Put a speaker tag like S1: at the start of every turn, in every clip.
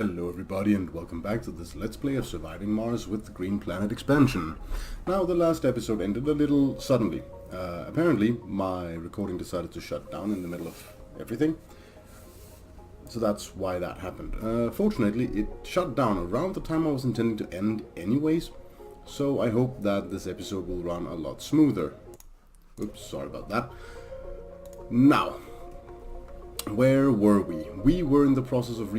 S1: Hello everybody and welcome back to this Let's Play of Surviving Mars with the Green Planet expansion. Now the last episode ended a little suddenly. Apparently my recording decided to shut down in the middle of everything. So that's why that happened. Fortunately it shut down around the time I was intending to end anyways. So I hope that this episode will run a lot smoother. Oops, sorry about that. Now, where were we? We were in the process of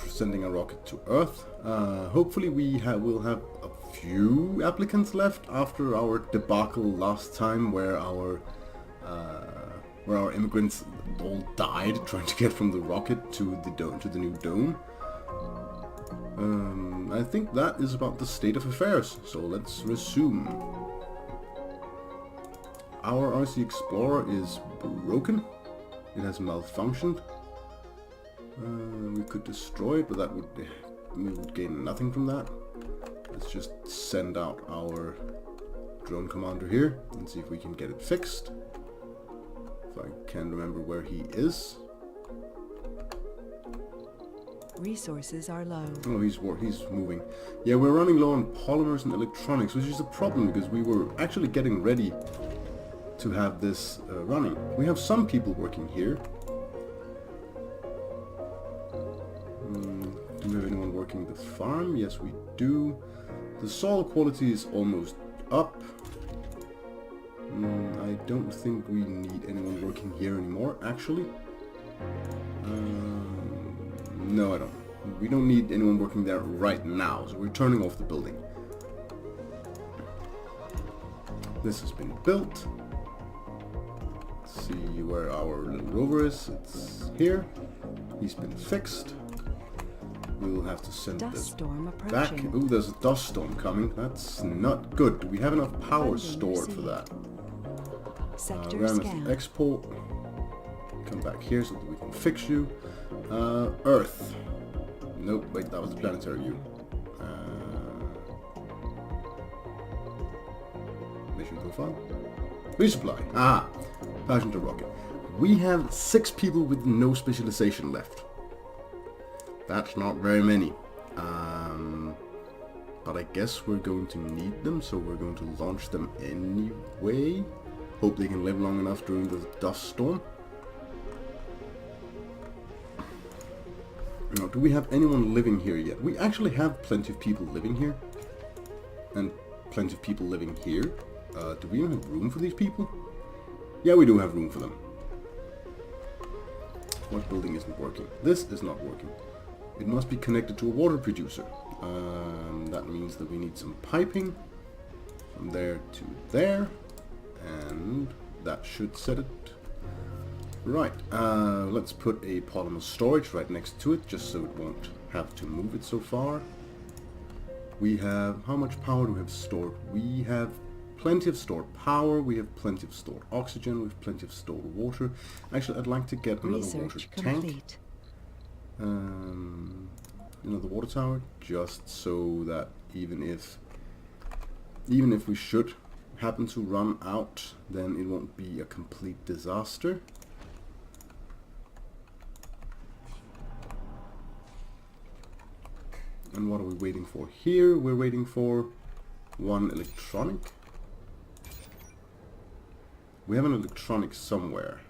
S1: sending a rocket to Earth. Hopefully we'll have a few applicants left after our debacle last time, where our immigrants all died trying to get from the rocket to the new dome. I think that is about the state of affairs. So let's resume. Our RC Explorer is broken. It has malfunctioned. We could destroy it, but we would gain nothing from that. Let's just send out our drone commander here and see if we can get it fixed. If I can remember where he is.
S2: Resources are low.
S1: Oh, he's moving. Yeah, we're running low on polymers and electronics, which is a problem because we were actually getting ready to have this running. We have some people working here. Do we have anyone working the farm? Yes, we do. The soil quality is almost up. I don't think we need anyone working here anymore, actually. No, I don't. We don't need anyone working there right now, so we're turning off the building. This has been built. See where our little rover is. It's here. He's been fixed. We'll have to send this back. Ooh, there's a dust storm coming. That's not good. Do we have enough power stored for that? Ram export. Come back here so that we can fix you. Earth. Nope, wait, that was the planetary view. Mission profile. Resupply. Ah, passion to rocket. We have 6 people with no specialization left. That's not very many. But I guess we're going to need them, so we're going to launch them anyway. Hope they can live long enough during the dust storm. Now, do we have anyone living here yet? We actually have plenty of people living here. And plenty of people living here. Do we even have room for these people? Yeah, we do have room for them. What building isn't working? This is not working. It must be connected to a water producer. That means that we need some piping from there to there. And that should set it. Right, let's put a polymer storage right next to it, just so it won't have to move it so far. We have, how much power do we have stored? We have plenty of stored power, we have plenty of stored oxygen, we have plenty of stored water. Actually, I'd like to get another water tank. Another water tower, just so that even if we should happen to run out, then it won't be a complete disaster. And what are we waiting for here? We're waiting for one electronic. We have an electronic somewhere.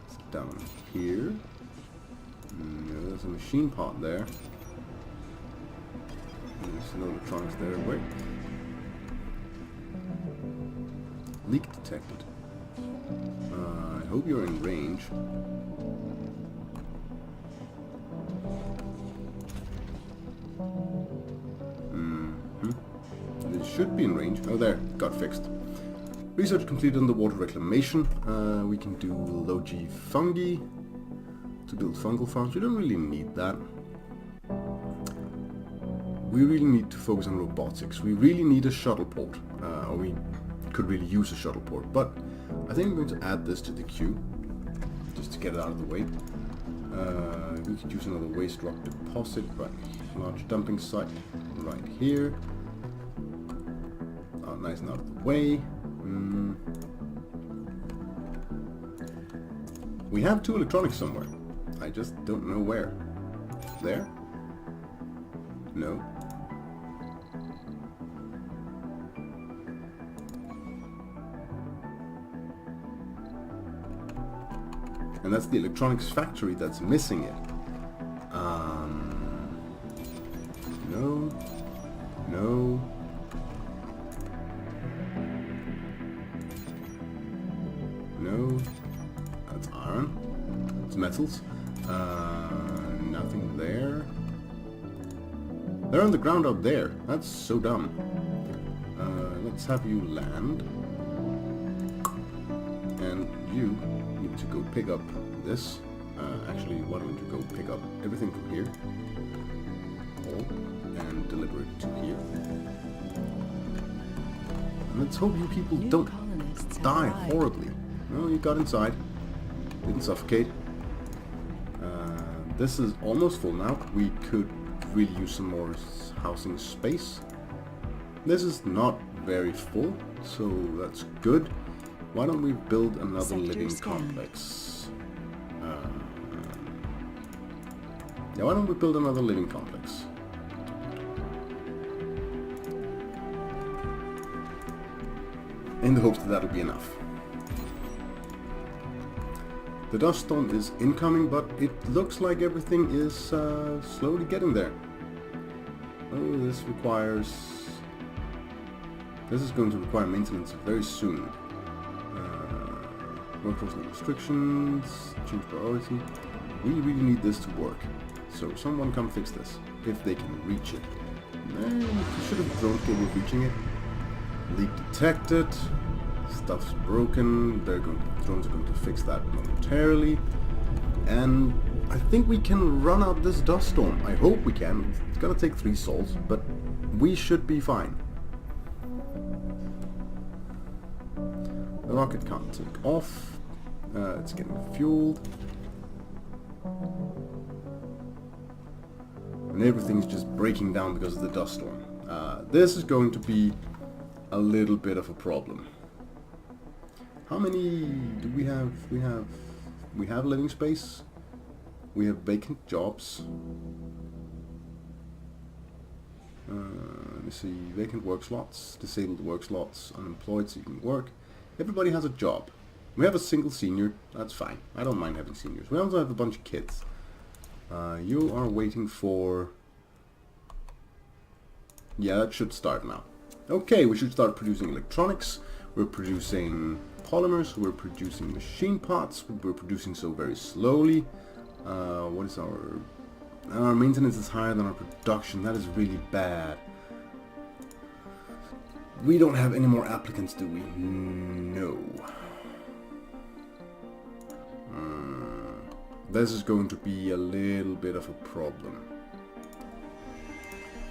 S1: It's down here. No, there's a machine part there. There's no electronics there. Wait. Leak detected. I hope you're in range. It should be in range. Oh, there. Got fixed. Research completed on the water reclamation. We can do low G fungi to build fungal farms. We don't really need that. We really need to focus on robotics. We really need a shuttle port. Or we could really use a shuttle port. But I think I'm going to add this to the queue. Just to get it out of the way. We could use another waste rock deposit. Right. Large dumping site. Right here. Nice and out of the way. We have 2 electronics somewhere. I just don't know where. There? No. And that's the electronics factory that's missing it. No. No. No. That's iron. It's metals. Nothing there. They're on the ground out there. That's so dumb. Let's have you land. And you need to go pick up this. Actually, why don't you go pick up everything from here. All. And deliver it to here. And let's hope you people don't die horribly. Well, you got inside. Didn't suffocate. This is almost full now. We could really use some more housing space. This is not very full, so that's good. Why don't we build another living complex? Yeah, why don't we build another living complex? In the hopes that that'll be enough. The dust storm is incoming, but it looks like everything is slowly getting there. Oh, this is going to require maintenance very soon. Workforce restrictions, change priority. We really need this to work. So someone come fix this, if they can reach it. Should have drone cable reaching it. Leak detected. Stuff's broken. Drones are going to fix that momentarily. And I think we can run out this dust storm. I hope we can. It's gonna take 3 souls, but we should be fine. The rocket can't take off. It's getting fueled. And everything's just breaking down because of the dust storm. This is going to be a little bit of a problem. How many do we have? We have living space. We have vacant jobs. Let me see. Vacant work slots, disabled work slots, unemployed seeking work. Everybody has a job. We have a single senior. That's fine. I don't mind having seniors. We also have a bunch of kids. You are waiting for... Yeah, that should start now. Okay, we should start producing electronics. We're producing polymers. We're producing machine parts. We're producing so very slowly. What is our maintenance is higher than our production. That is really bad. We don't have any more applicants, do we? No. This is going to be a little bit of a problem.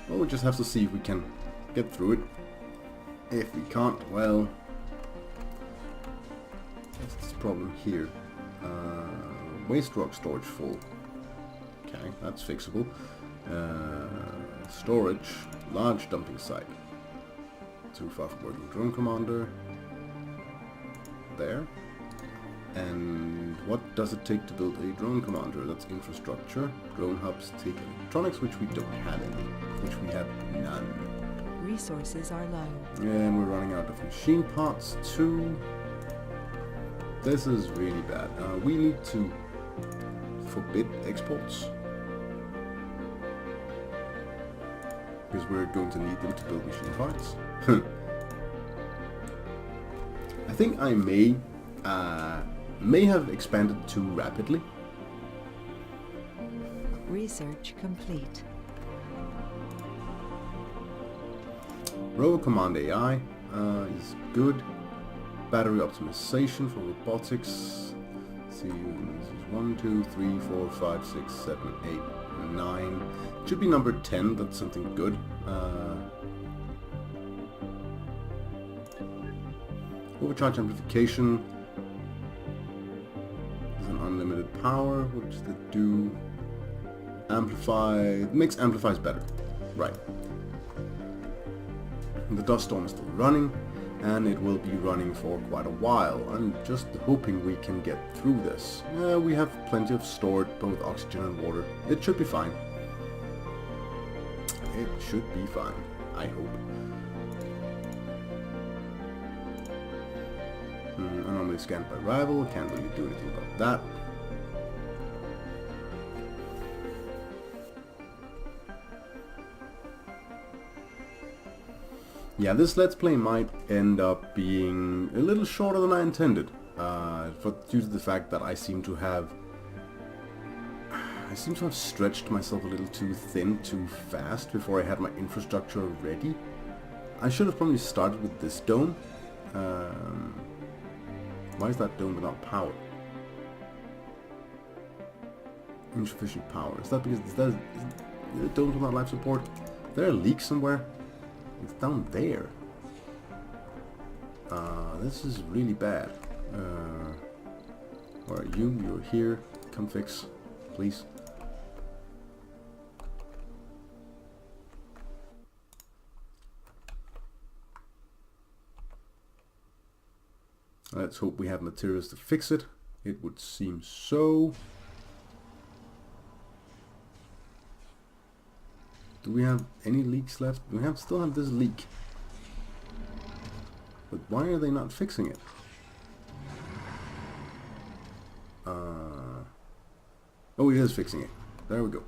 S1: Well, we just have to see if we can get through it. If we can't, well... What's this problem here? Waste rock storage full. Okay, that's fixable. Storage, large dumping site. Too far from working drone commander. There. And what does it take to build a drone commander? That's infrastructure. Drone hubs take electronics, which we don't have any. Which we have none.
S2: Resources are low.
S1: And we're running out of machine parts too. This is really bad. We need to forbid exports. Because we're going to need them to build machine parts. I think I may have expanded too rapidly.
S2: Research complete.
S1: Rover Command AI is good. Battery optimization for robotics. Let's see, this is 1, 2, 3, 4, 5, 6, 7, 8, 9. It should be number 10. That's something good. Overcharge amplification. There's an unlimited power. What does that do? Amplify. Makes amplifies better. Right. And the dust storm is still running. and it will be running for quite a while. I'm just hoping we can get through this. We have plenty of stored both oxygen and water. It should be fine. It should be fine, I hope. Anomaly scanned by rival, can't really do anything about that. Yeah, this Let's Play might end up being a little shorter than I intended, due to the fact that I seem to have stretched myself a little too thin too fast before I had my infrastructure ready. I should have probably started with this dome. Why is that dome without power? Insufficient power. Is that because the dome's without life support? Is there a leak somewhere? It's down there. This is really bad. Where are you? You're here. Come fix, please. Let's hope we have materials to fix it. It would seem so. Do we have any leaks left? We still have this leak. But why are they not fixing it? Oh, he is fixing it. There we go.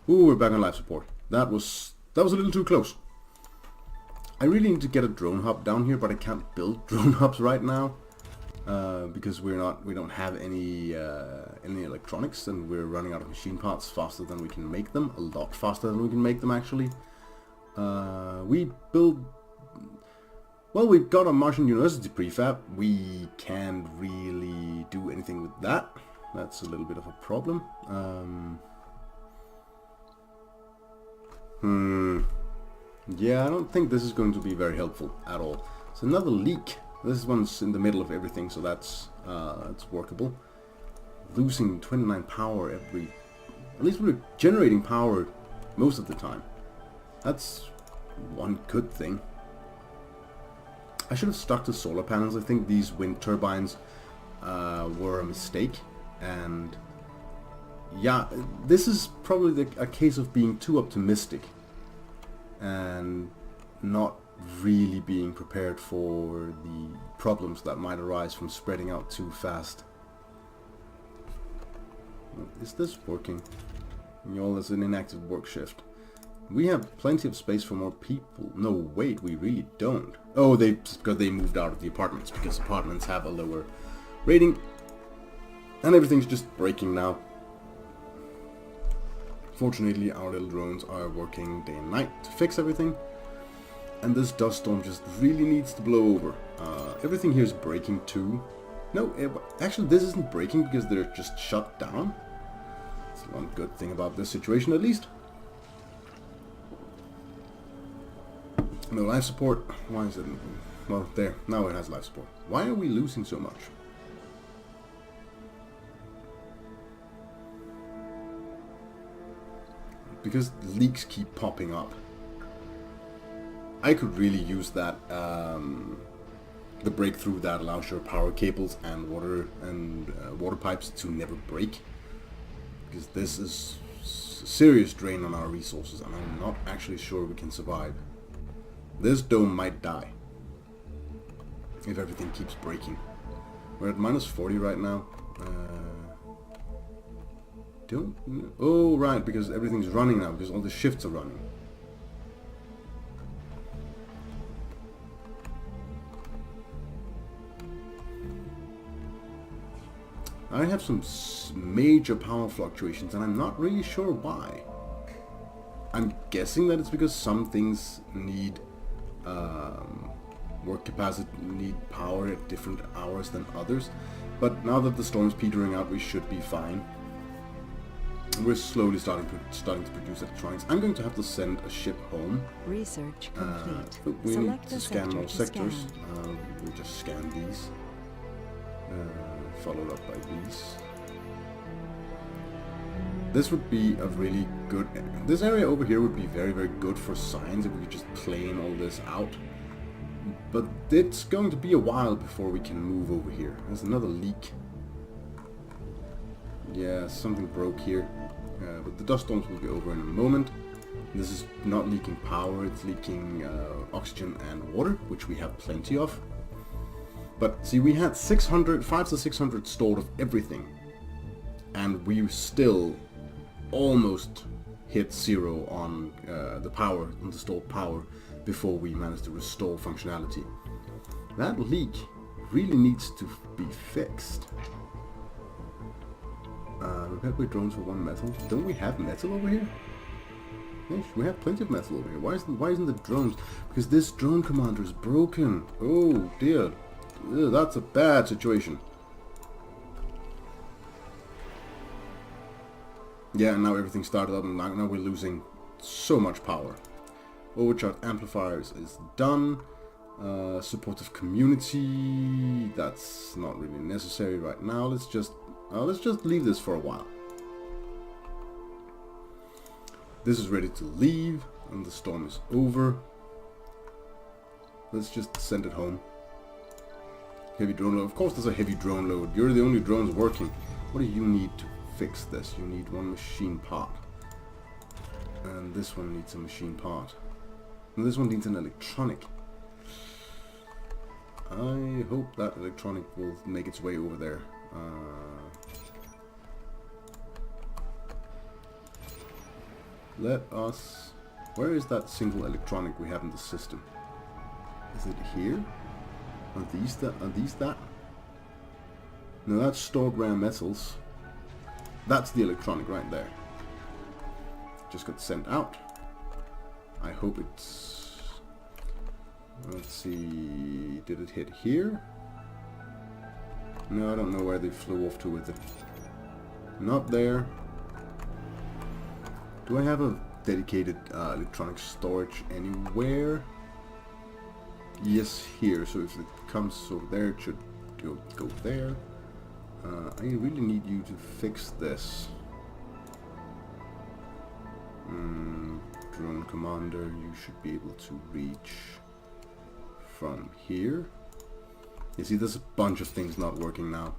S1: Ooh, we're back on life support. That was a little too close. I really need to get a drone hub down here, but I can't build drone hubs right now because we don't have any electronics, and we're running out of machine parts faster than we can make them. A lot faster than we can make them, actually. We've got a Martian University prefab. We can't really do anything with that. That's a little bit of a problem. Yeah, I don't think this is going to be very helpful at all. It's another leak. This one's in the middle of everything, so that's workable. Losing 29 power every... At least we're generating power most of the time. That's one good thing. I should have stuck to solar panels. I think these wind turbines were a mistake. And yeah, this is probably a case of being too optimistic and not really being prepared for the problems that might arise from spreading out too fast. Is this working? Y'all, is an inactive work shift. We have plenty of space for more people. No, wait, we really don't. Oh, because they moved out of the apartments, because apartments have a lower rating. And everything's just breaking now. Fortunately, our little drones are working day and night to fix everything. And this dust storm just really needs to blow over. Everything here is breaking too. No, actually this isn't breaking because they're just shut down. That's one good thing about this situation, at least. No life support. Why is it? Well, there. Now it has life support. Why are we losing so much? Because leaks keep popping up. I could really use that, the breakthrough that allows your power cables and water pipes to never break. Because this is a serious drain on our resources, and I'm not actually sure we can survive. This dome might die if everything keeps breaking. We're at minus 40 right now. Oh, right, because everything's running now, because all the shifts are running. I have some major power fluctuations, and I'm not really sure why. I'm guessing that it's because some things need work capacity, need power at different hours than others. But now that the storm's petering out, we should be fine. We're slowly starting to produce electronics. I'm going to have to send a ship home.
S2: Research complete.
S1: We
S2: Select
S1: need to
S2: a
S1: scan
S2: sector
S1: more
S2: to
S1: sectors.
S2: scan.
S1: We'll just scan these. Followed up by these. This would be a really good... This area over here would be very, very good for science if we could just plane all this out. But it's going to be a while before we can move over here. There's another leak. Yeah, something broke here. But the dust storms will be over in a moment. This is not leaking power, it's leaking oxygen and water, which we have plenty of. But see, we had 5 to 600 stored of everything. And we still almost hit 0 on the power, on the stored power, before we managed to restore functionality. That leak really needs to be fixed. Repaired by drones for 1 metal. Don't we have metal over here? Yes, we have plenty of metal over here. Why isn't the drones? Because this drone commander is broken. Oh dear. Ugh, that's a bad situation. Yeah, and now everything started up and now we're losing so much power. Overcharge amplifiers is done. Supportive community, that's not really necessary right now. Let's just leave this for a while. This is ready to leave and the storm is over. Let's just send it home. Heavy drone load. Of course there's a heavy drone load. You're the only drones working. What do you need to fix this? You need 1 machine part. And this one needs a machine part. And this one needs an electronic. I hope that electronic will make its way over there. Let us... Where is that single electronic we have in the system? Is it here? Are these that? No, that's stored rare metals. That's the electronic right there. Just got sent out. I hope it's... Let's see... Did it hit here? No, I don't know where they flew off to with it. Not there. Do I have a dedicated electronic storage anywhere? Yes, here. So if it comes over there, it should go there. I really need you to fix this. Drone commander, you should be able to reach from here. You see, there's a bunch of things not working now.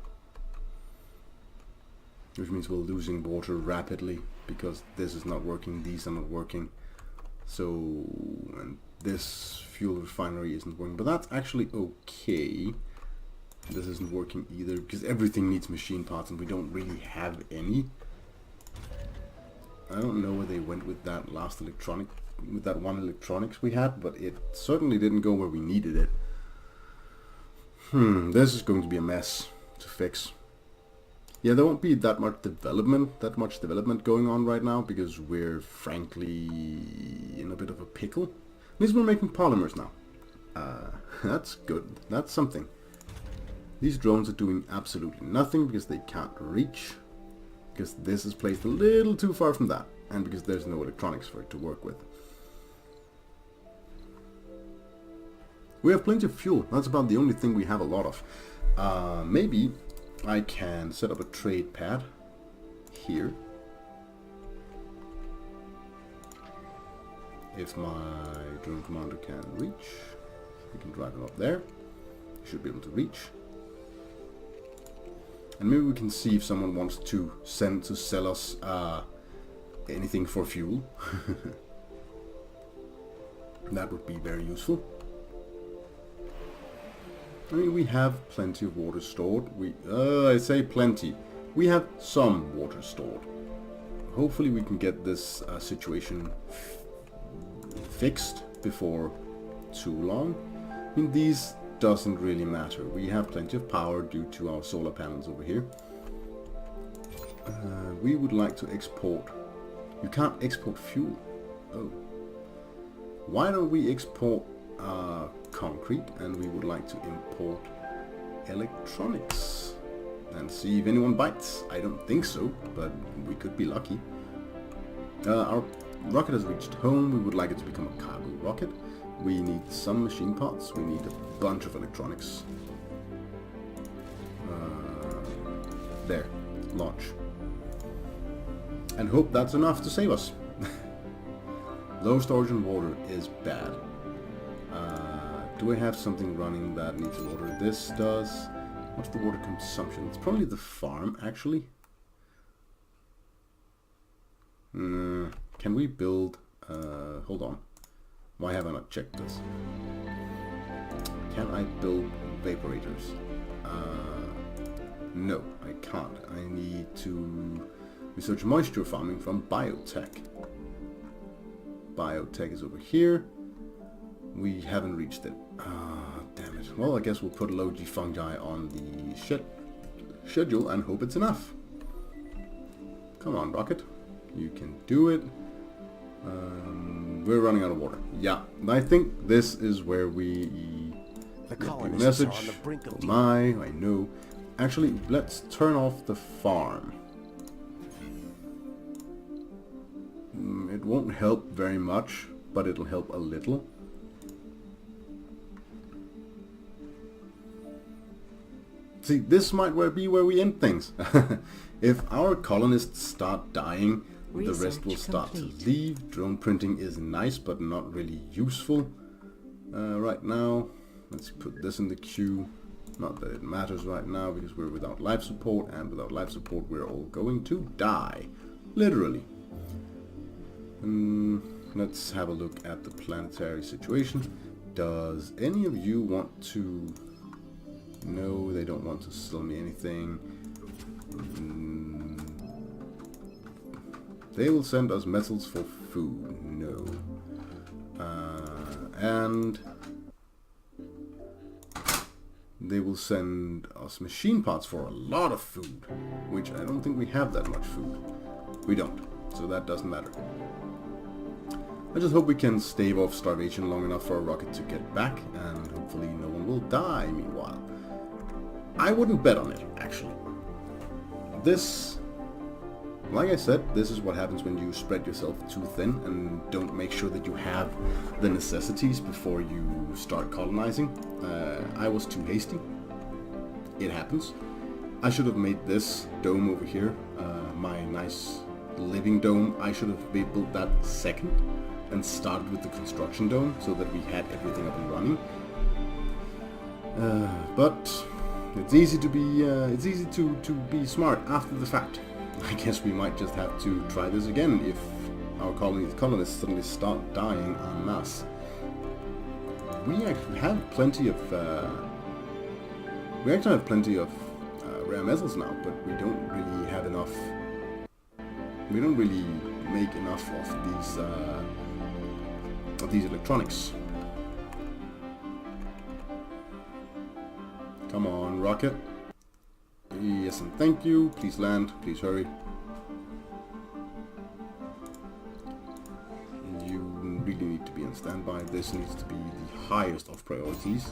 S1: Which means we're losing water rapidly because this is not working, these are not working. So, and this fuel refinery isn't working, but that's actually okay. This isn't working either because everything needs machine parts and we don't really have any. I don't know where they went with that last electronic, with that 1 electronics we had, but it certainly didn't go where we needed it. This is going to be a mess to fix. Yeah, there won't be that much development going on right now because we're frankly in a bit of a pickle. At least we're making polymers now. That's good. That's something. These drones are doing absolutely nothing because they can't reach. Because this is placed a little too far from that. And because there's no electronics for it to work with. We have plenty of fuel. That's about the only thing we have a lot of. Maybe I can set up a trade pad here. If my drone commander can reach, we can drive him up there. He should be able to reach. And maybe we can see if someone wants to sell us anything for fuel. That would be very useful. I mean, we have plenty of water stored. I say plenty. We have some water stored. Hopefully we can get this situation fixed before too long. I mean, these doesn't really matter. We have plenty of power due to our solar panels over here. We would like to export. You can't export fuel. Oh. Why don't we export concrete, and we would like to import electronics and see if anyone bites. I don't think so, but we could be lucky. Our rocket has reached home. We would like it to become a cargo rocket. We need some machine parts. We need a bunch of electronics. There, launch. And hope that's enough to save us. Low storage and water is bad. Do I have something running that needs water? This does. What's the water consumption? It's probably the farm, actually. Can we build... hold on. Why have I not checked this? Can I build evaporators? No, I can't. I need to research moisture farming from biotech. Biotech is over here. We haven't reached it. Damn it. Well, I guess we'll put low G fungi on the schedule and hope it's enough. Come on, Rocket. You can do it. We're running out of water. Yeah, I think this is where we...
S3: The colonists are on the brink of
S1: I know. Actually, let's turn off the farm. It won't help very much, but it'll help a little. See, this might be where we end things. If our colonists start dying, the rest will start to leave. Drone printing is nice, but not really useful right now. Let's put this in the queue. Not that it matters right now, because we're without life support, and without life support we're all going to die. Literally. Let's have a look at the planetary situation. Does any of you want to... No, they don't want to sell me anything. They will send us metals for food. No. And they will send us machine parts for a lot of food, which I don't think we have that much food. We don't, so that doesn't matter. I just hope we can stave off starvation long enough for a rocket to get back, and hopefully no one will die meanwhile. I wouldn't bet on it, actually. This, like I said, this is what happens when you spread yourself too thin and don't make sure that you have the necessities before you start colonizing. I was too hasty. It happens. I should have made this dome over here, my nice living dome. I should have built that second and started with the construction dome so that we had everything up and running. But it's easy to be smart after the fact. I guess we might just have to try this again if our colonists suddenly start dying en masse. We actually have plenty of rare metals now, but we don't really have enough. We don't really make enough of these electronics. Come on, rocket. Yes, and thank you. Please land. Please hurry. You really need to be on standby. This needs to be the highest of priorities.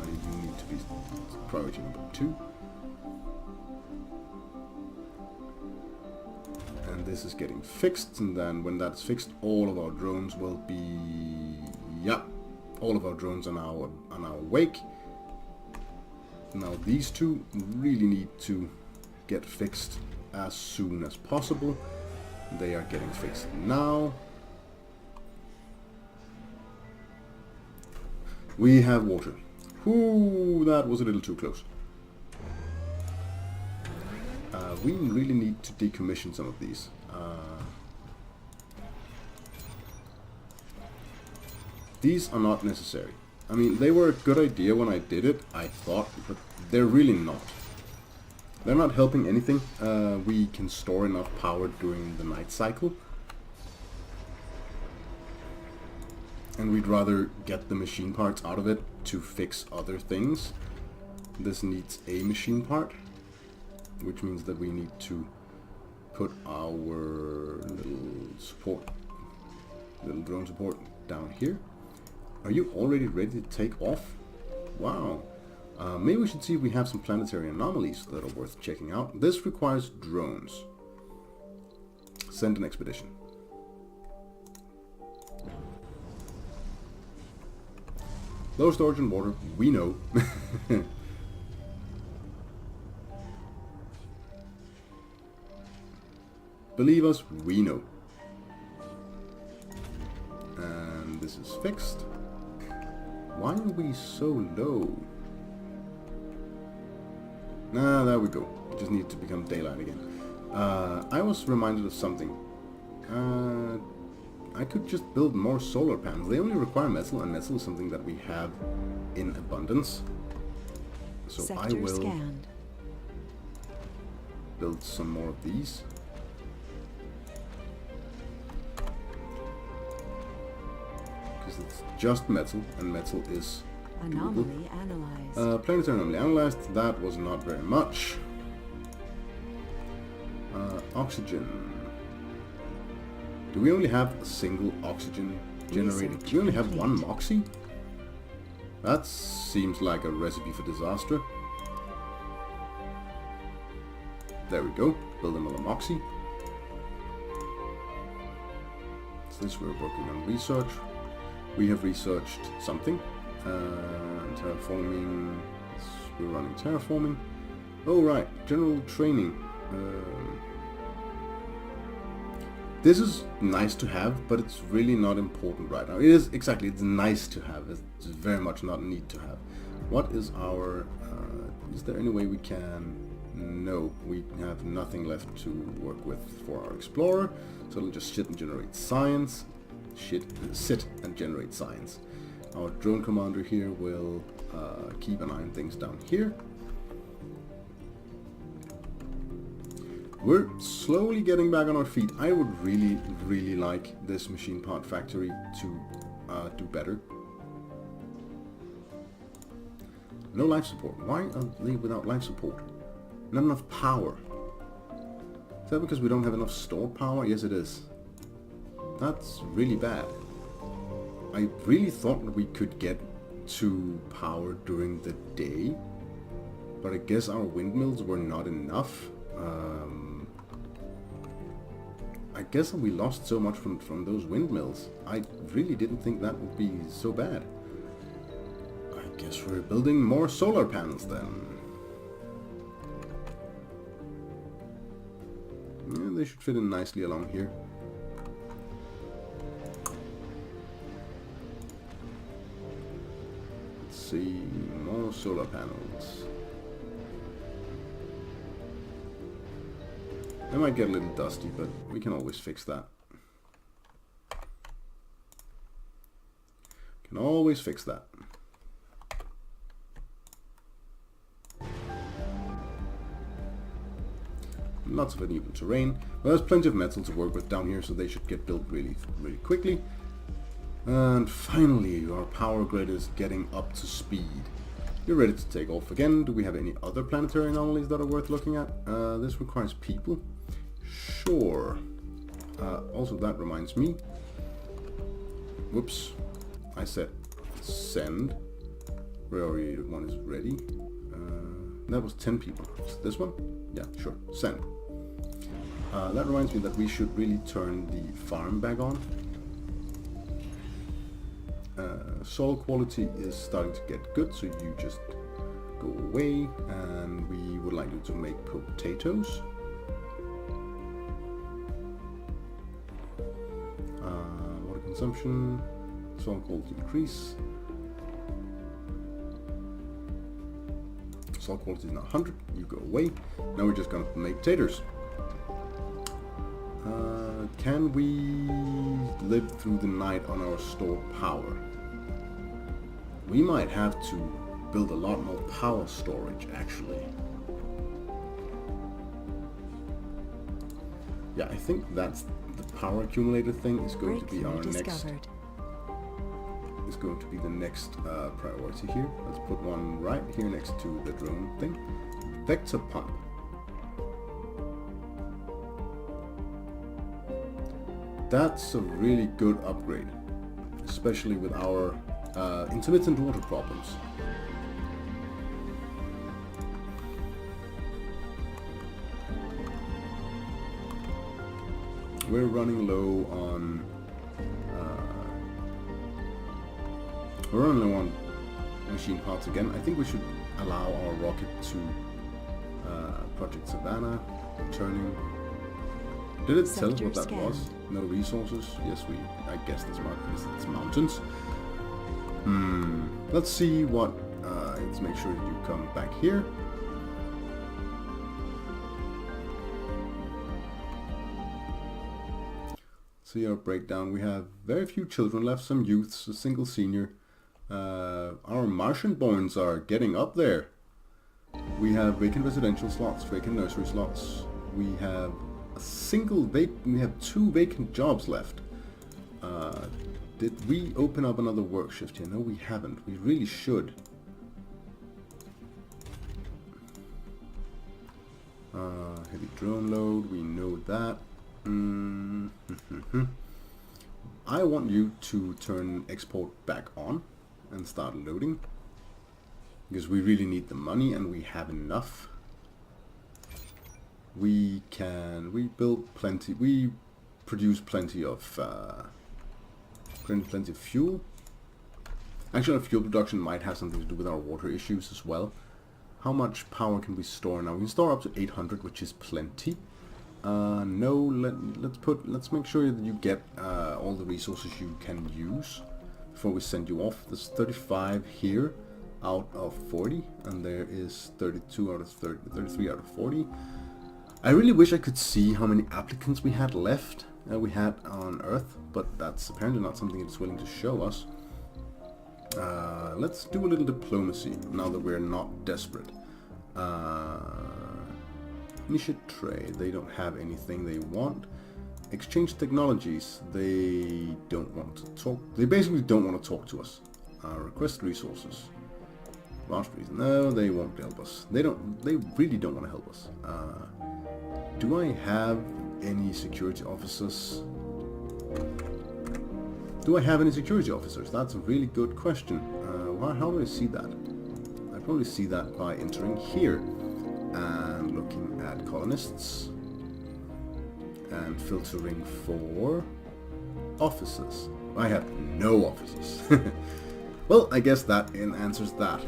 S1: You need to be priority number 2. And this is getting fixed, and then when that's fixed, all of our drones will be... Yeah, all of our drones are now awake. Now these two really need to get fixed as soon as possible. They are getting fixed now. We have water. Ooh, that was a little too close. We really need to decommission some of these. These are not necessary. I mean, they were a good idea when I did it, I thought, but they're really not. They're not helping anything. We can store enough power during the night cycle. And we'd rather get the machine parts out of it to fix other things. This needs a machine part, which means that we need to put our little drone support down here. Are you already ready to take off? Wow. Maybe we should see if we have some planetary anomalies that are worth checking out. This requires drones. Send an expedition. Low storage and water, we know. Believe us, we know. And this is fixed. Why are we so low? Nah, there we go. It just needs to become daylight again. I was reminded of something. I could just build more solar panels. They only require metal, and metal is something that we have in abundance. So
S2: Sector
S1: I will
S2: scanned.
S1: build some more of these. Because it's just metal, and metal is doable.
S2: Anomaly analyzed.
S1: Planetary anomaly analyzed. That was not very much. Oxygen. Do we only have a single oxygen generator?
S2: Research
S1: Do we only have
S2: complete.
S1: one Moxie? That seems like a recipe for disaster. There we go. Build another Moxie. Since we're working on research, we have researched something. Terraforming. We're running terraforming. Oh right, general training. This is nice to have, but it's really not important right now. It is exactly. It's nice to have. It's very much not need to have. What is our? Is there any way we can? No, we have nothing left to work with for our explorer. So it'll just sit and generate science. Sit and generate science. Our drone commander here will keep an eye on things down here. We're slowly getting back on our feet. I would really, really like this machine part factory to do better. No life support. Why are they without life support? Not enough power. Is that because we don't have enough stored power? Yes, it is. That's really bad. I really thought that we could get to power during the day, but I guess our windmills were not enough. I guess we lost so much from those windmills. I really didn't think that would be so bad. I guess we're building more solar panels then. Yeah, they should fit in nicely along here. Let's see, more solar panels. They might get a little dusty, but we can always fix that. Can always fix that. Lots of uneven terrain. Well, there's plenty of metal to work with down here, so they should get built really, really quickly. And finally, our power grid is getting up to speed. You're ready to take off again. Do we have any other planetary anomalies that are worth looking at? This requires people. Sure. Also, that reminds me. Whoops. I said send. Priority one is ready. That was 10 people. Is this one? Yeah, sure. Send. That reminds me that we should really turn the farm back on. Soil quality is starting to get good, so you just go away, and we would like you to make potatoes. Water consumption, soil quality increase. Soil quality is now 100, you go away. Now we're just gonna make taters. Can we live through the night on our stored power? We might have to build a lot more power storage, actually. Yeah, I think that's the power accumulator thing is going to be our next. Is going to be the next priority here. Let's put one right here next to the drone thing. Vector pump. That's a really good upgrade, especially with our intermittent water problems. We're running low on machine parts again. I think we should allow our rocket to Project Savannah returning. Did it tell us what that was? No resources? Yes, I guess that's right, because it's mountains. Let's see what... let's make sure you come back here. See our breakdown. We have very few children left, some youths, a single senior. Our Martian borns are getting up there. We have vacant residential slots, vacant nursery slots. We have we have 2 vacant jobs left. Did we open up another work shift here? No, we haven't. We really should. Heavy drone load, we know that. I want you to turn export back on and start loading, because we really need the money and we have enough. We build plenty, we produce plenty of fuel. Actually, our fuel production might have something to do with our water issues as well. How much power can we store now? We can store up to 800, which is plenty. Let's make sure that you get all the resources you can use before we send you off. There's 35 here out of 40, and there is 32 out of 30, 33 out of 40. I really wish I could see how many applicants we had left, we had on Earth, but that's apparently not something it's willing to show us. Let's do a little diplomacy now that we're not desperate. Initiate trade, they don't have anything they want. Exchange technologies, they don't want to talk. They basically don't want to talk to us. Request resources. Boundaries, no, they won't help us. They really don't want to help us. Do I have any security officers? Do I have any security officers? That's a really good question. How do I see that? I probably see that by entering here and looking at colonists and filtering for officers. I have no officers. Well, I guess that answers that.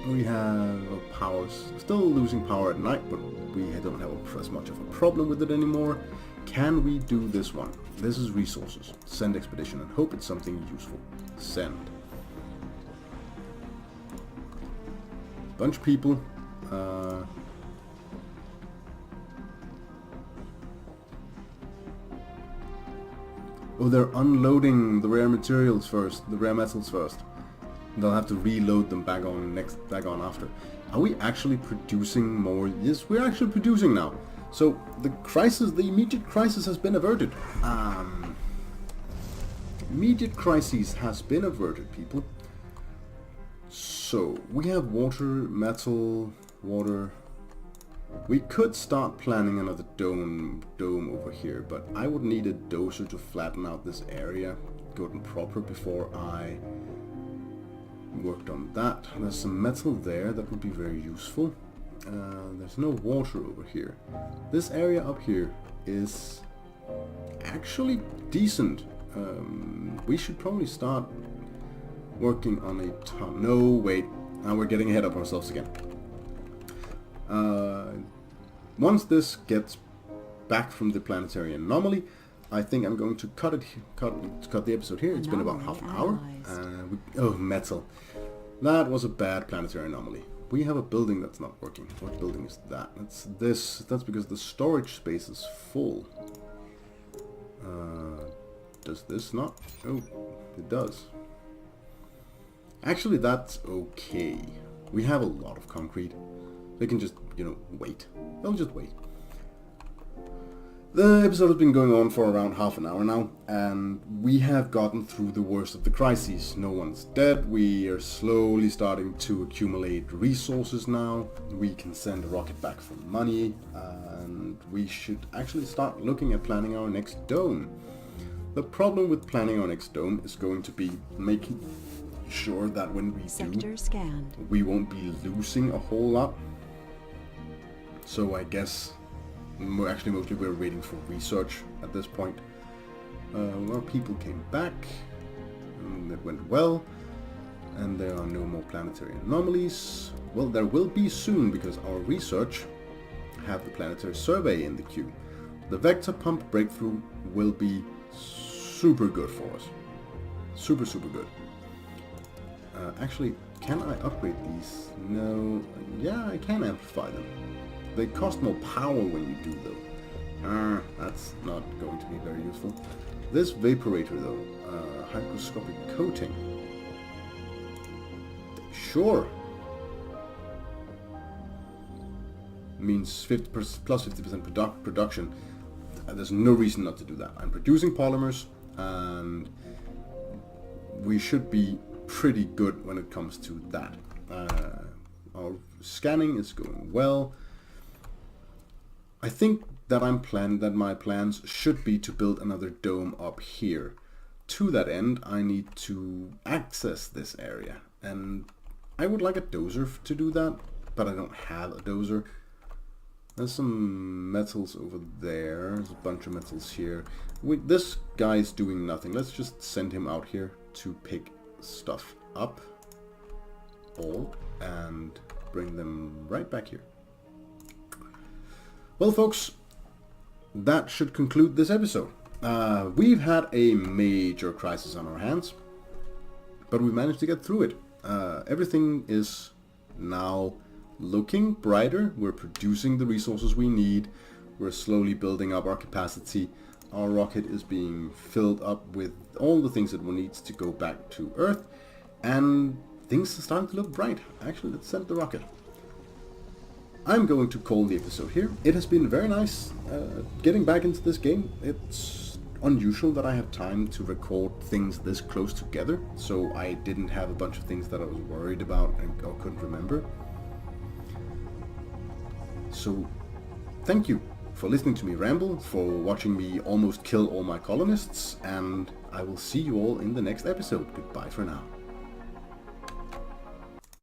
S1: We have powers, still losing power at night, but we don't have as much of a problem with it anymore. Can we do this one? This is resources. Send expedition and hope it's something useful. Send. Bunch of people. Oh, they're unloading the rare materials first, the rare metals first. They'll have to reload them back on after. Are we actually producing more? Yes, we're actually producing now. So the immediate crisis has been averted. Immediate crisis has been averted, people. So we have water, metal, water. We could start planning another dome over here, but I would need a dozer to flatten out this area good and proper before I worked on that. There's some metal there that would be very useful. There's no water over here. This area up here is actually decent. We should probably start working on a ton. No, wait. Now we're getting ahead of ourselves again. Once this gets back from the planetary anomaly, I think I'm going to cut the episode here. It's been about half an hour. Oh, metal. That was a bad planetary anomaly. We have a building that's not working. What building is that? That's this. That's because the storage space is full. Does this not? Oh, it does. Actually, that's okay. We have a lot of concrete. They can just, wait. They'll just wait. The episode has been going on for around half an hour now, and we have gotten through the worst of the crises. No one's dead. We are slowly starting to accumulate resources now. We can send a rocket back for money, and we should actually start looking at planning our next dome. The problem with planning our next dome is going to be making sure that when we
S2: Sector scanned.
S1: we won't be losing a whole lot. So I guess mostly we're waiting for research at this point. Our people came back, and it went well, and there are no more planetary anomalies. Well, there will be soon, because our research have the planetary survey in the queue. The vector pump breakthrough will be super good for us. Super good. Actually, can I upgrade these? No. Yeah, I can amplify them. They cost more power when you do, though. That's not going to be very useful. This vaporator, though, hygroscopic coating. Sure. Means 50% plus 50% production. There's no reason not to do that. I'm producing polymers, and we should be pretty good when it comes to that. Our scanning is going well. I think that my plans should be to build another dome up here. To that end, I need to access this area, and I would like a dozer to do that, but I don't have a dozer. There's some metals over there. There's a bunch of metals here. This guy's doing nothing. Let's just send him out here to pick stuff up all and bring them right back here. Well, folks, that should conclude this episode. We've had a major crisis on our hands, but we managed to get through it. Everything is now looking brighter. We're producing the resources we need. We're slowly building up our capacity. Our rocket is being filled up with all the things that we need to go back to Earth, and things are starting to look bright. Actually, let's send the rocket. I'm going to call the episode here. It has been very nice getting back into this game. It's unusual that I have time to record things this close together, so I didn't have a bunch of things that I was worried about or couldn't remember. So, thank you for listening to me ramble, for watching me almost kill all my colonists, and I will see you all in the next episode. Goodbye for now.